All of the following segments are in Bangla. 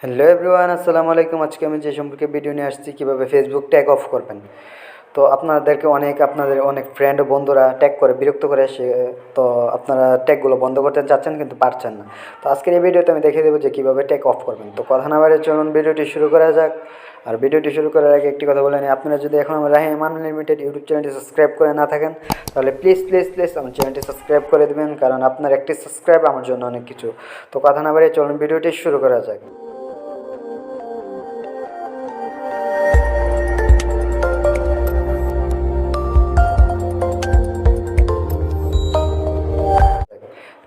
হ্যালো এভরিওয়ান, আসসালামু আলাইকুম। আজকে আমি যে সম্পর্কে ভিডিও নিয়ে আসছি কীভাবে ফেসবুক ট্যাগ অফ করবেন। তো আপনাদের অনেক ফ্রেন্ড ও বন্ধুরা ট্যাগ করে বিরক্ত করে সে, তো আপনারা ট্যাগগুলো বন্ধ করতে চাচ্ছেন কিন্তু পারছেন না। তো আজকের এই ভিডিওতে আমি দেখিয়ে দেবো যে কীভাবে ট্যাগ অফ করবেন। তো কথা না বাড়িয়ে চলুন ভিডিওটি শুরু করা যাক। আর ভিডিওটি শুরু করার আগে একটি কথা বলে নিই, আপনারা যদি এখন আমার রাহিম আনলিমিটেড ইউটিউব চ্যানেলটি সাবস্ক্রাইব করে না থাকেন তাহলে প্লিজ প্লিজ প্লিজ আমার চ্যানেলটি সাবস্ক্রাইব করে দেবেন, কারণ আপনার একটি সাবস্ক্রাইব আমার জন্য অনেক কিছু। তো কথা না বাড়িয়ে চলুন ভিডিওটি শুরু করা যাক।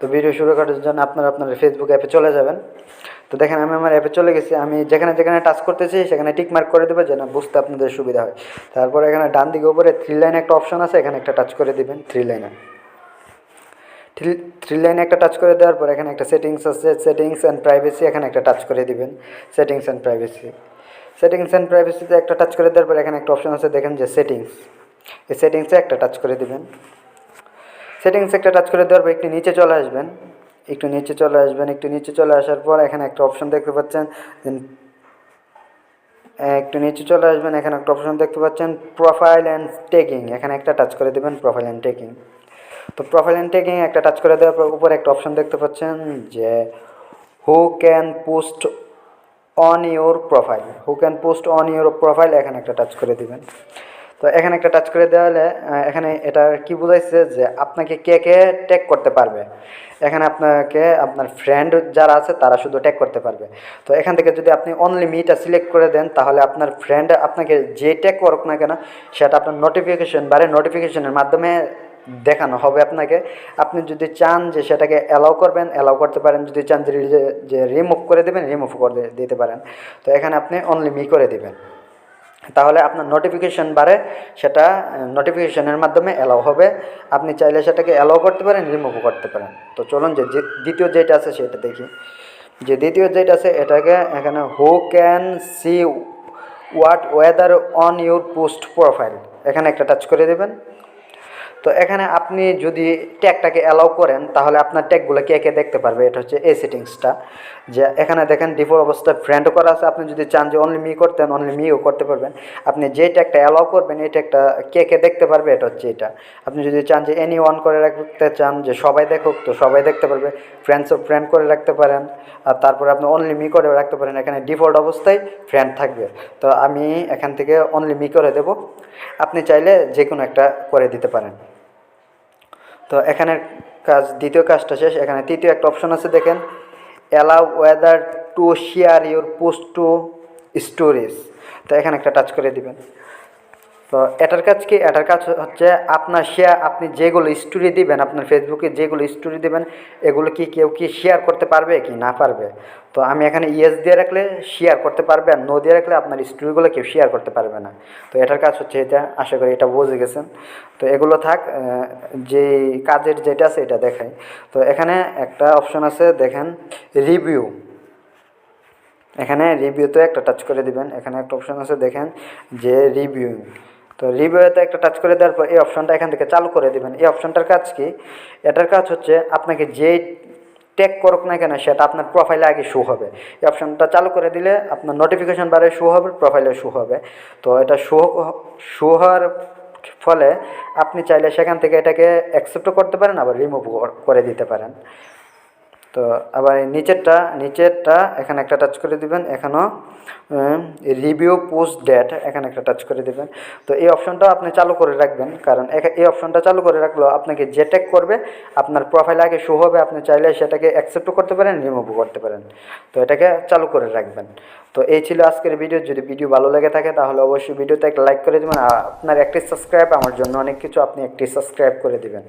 তো ভিডিও শুরু করার জন্য আপনারা আপনার ফেসবুক অ্যাপে চলে যাবেন। তো দেখেন আমি আমার অ্যাপে চলে গেছি। আমি যেখানে যেখানে টাচ করতেছি সেখানে টিক মার্ক করে দেবো যেন বুঝতে আপনাদের সুবিধা হয়। তারপর এখানে ডান দিকে উপরে থ্রি লাইনে একটা অপশন আছে, এখানে একটা টাচ করে দিবেন। থ্রি লাইনে একটা টাচ করে দেওয়ার পর এখানে একটা সেটিংস আছে, সেটিংস অ্যান্ড প্রাইভেসি, এখানে একটা টাচ করে দিবেন। সেটিংস অ্যান্ড প্রাইভেসিতে একটা টাচ করে দেওয়ার পর এখানে একটা অপশন আছে, দেখেন যে সেটিংস, এই সেটিংসে একটা টাচ করে দিবেন। সেটিংসে একটা টাচ করে দেওয়ার পর একটু নিচে চলে আসবেন। একটু নিচে চলে আসার পর এখানে একটা অপশন দেখতে পাচ্ছেন, প্রোফাইল অ্যান্ড ট্যাগিং, এখানে একটা টাচ করে দেবেন প্রোফাইল অ্যান্ড ট্যাগিং। তো প্রোফাইল অ্যান্ড ট্যাগিং একটা টাচ করে দেওয়ার পর উপরে একটা অপশন দেখতে পাচ্ছেন যে who can post on your profile, এখানে একটা টাচ করে দিবেন। তো এখানে একটা টাচ করে দেওয়া হলে এখানে এটা কি বোঝাইছে যে আপনাকে কে কে ট্যাগ করতে পারবে। এখানে আপনাকে আপনার ফ্রেন্ড যারা আছে তারা শুধু ট্যাগ করতে পারবে। তো এখান থেকে যদি আপনি অনলি মিটা সিলেক্ট করে দেন তাহলে আপনার ফ্রেন্ড আপনাকে যে ট্যাগ করুক না কেন সেটা আপনার নোটিফিকেশনের মাধ্যমে দেখানো হবে আপনাকে। আপনি যদি চান যে সেটাকে অ্যালাউ করবেন, অ্যালাউ করতে পারেন। যদি চান যে রিমুভ করে দেবেন, রিমুভ করে দিতে পারেন। তো এখানে আপনি অনলি মি করে দেবেন, তাহলে আপনার নোটিফিকেশন বাড়ে, সেটা নোটিফিকেশনের মাধ্যমে অ্যালাউ হবে। আপনি চাইলে সেটাকে অ্যালাউ করতে পারেন, রিমুভও করতে পারেন। তো চলুন যে দ্বিতীয় যেটা আছে সেটা দেখি। এটাকে এখানে who can see what weather on your post profile, এখানে একটা টাচ করে দেবেন। তো এখানে আপনি যদি ট্যাগটাকে অ্যালাউ করেন তাহলে আপনার ট্যাগগুলো কে কে দেখতে পারবে, এটা হচ্ছে এই সেটিংসটা। যে এখানে দেখেন ডিফল্ট অবস্থায় ফ্রেন্ড করা আছে, আপনি যদি চান যে অনলি মি করতেন অনলি মিও করতে পারবেন। আপনি যে ট্যাগটা অ্যালাউ করবেন এই ট্যাগটা কে কে দেখতে পারবে, এটা হচ্ছে এটা। আপনি যদি চান যে এনি ওয়ান করে রাখতে চান যে সবাই দেখুক, তো সবাই দেখতে পারবে। ফ্রেন্ড করে রাখতে পারেন, আর তারপরে আপনি অনলি মি করে রাখতে পারেন। এখানে ডিফল্ট অবস্থায় ফ্রেন্ড থাকবে। তো আমি এখান থেকে অনলি মি করে দেব, আপনি চাইলে যে কোনো একটা করে দিতে পারেন। তো এখানের দ্বিতীয় কাজটা শেষ। এখানে তৃতীয় একটা অপশন আছে, দেখেন allow others to share your post to stories, তো এখানে একটা টাচ করে দিবেন। তো এটার কাজ হচ্ছে আপনি যেগুলো স্টোরি দিবেন, আপনার ফেসবুকে যেগুলো স্টোরি দিবেন এগুলো কেউ শেয়ার করতে পারবে কি না পারবে। তো আমি এখানে ইয়েস দিয়ে রাখলে শেয়ার করতে পারবে, আর নো দিয়ে রাখলে আপনার স্টোরিগুলো কেউ শেয়ার করতে পারবে না। তো এটার কাজ হচ্ছে এটা, আশা করি এটা বুঝে গেছেন। তো এগুলো থাক, যে কাজের যেটা আছে এটা দেখাই। তো এখানে একটা অপশন আছে, দেখেন রিভিউ, এখানে রিভিউতে একটা টাচ করে দিবেন। এখানে একটা অপশন আছে, দেখেন যে রিভিউ। তো রিভিউতে একটা টাচ করে দেওয়ার পর এই অপশনটা এখান থেকে চালু করে দিবেন। এই অপশনটার কাজ কি? এটার কাজ হচ্ছে আপনাকে যেই ট্যাগ করুক না কেন সেটা আপনার প্রোফাইলে আগে শো হবে। এই অপশনটা চালু করে দিলে আপনার নোটিফিকেশন বারে শো হবে, প্রোফাইলে শো হবে। তো এটা শো হওয়ার ফলে আপনি চাইলে সেখান থেকে এটাকে অ্যাকসেপ্টও করতে পারেন, আবার রিমুভ করে দিতে পারেন। তো আবার নিচেরটা এখানে একটা টাচ করে দিবেন। এখানেও রিভিউ পোস্ট ডেট, এখানে একটা টাচ করে দিবেন। তো এই অপশনটা আপনি চালু করে রাখবেন, কারণ এই অপশনটা চালু করে রাখলেও আপনাকে যে ট্যাগ করবে আপনার প্রোফাইলে আগে শো হবে। আপনি চাইলে সেটাকে অ্যাকসেপ্টও করতে পারেন, রিমুভও করতে পারেন। তো এটাকে চালু করে রাখবেন। তো এই ছিল আজকের ভিডিও। যদি ভিডিও ভালো লেগে থাকে তাহলে অবশ্যই ভিডিওতে একটা লাইক করে দেবেন। আর আপনার একটি সাবস্ক্রাইব আমার জন্য অনেক কিছু, আপনি একটি সাবস্ক্রাইব করে দিবেন।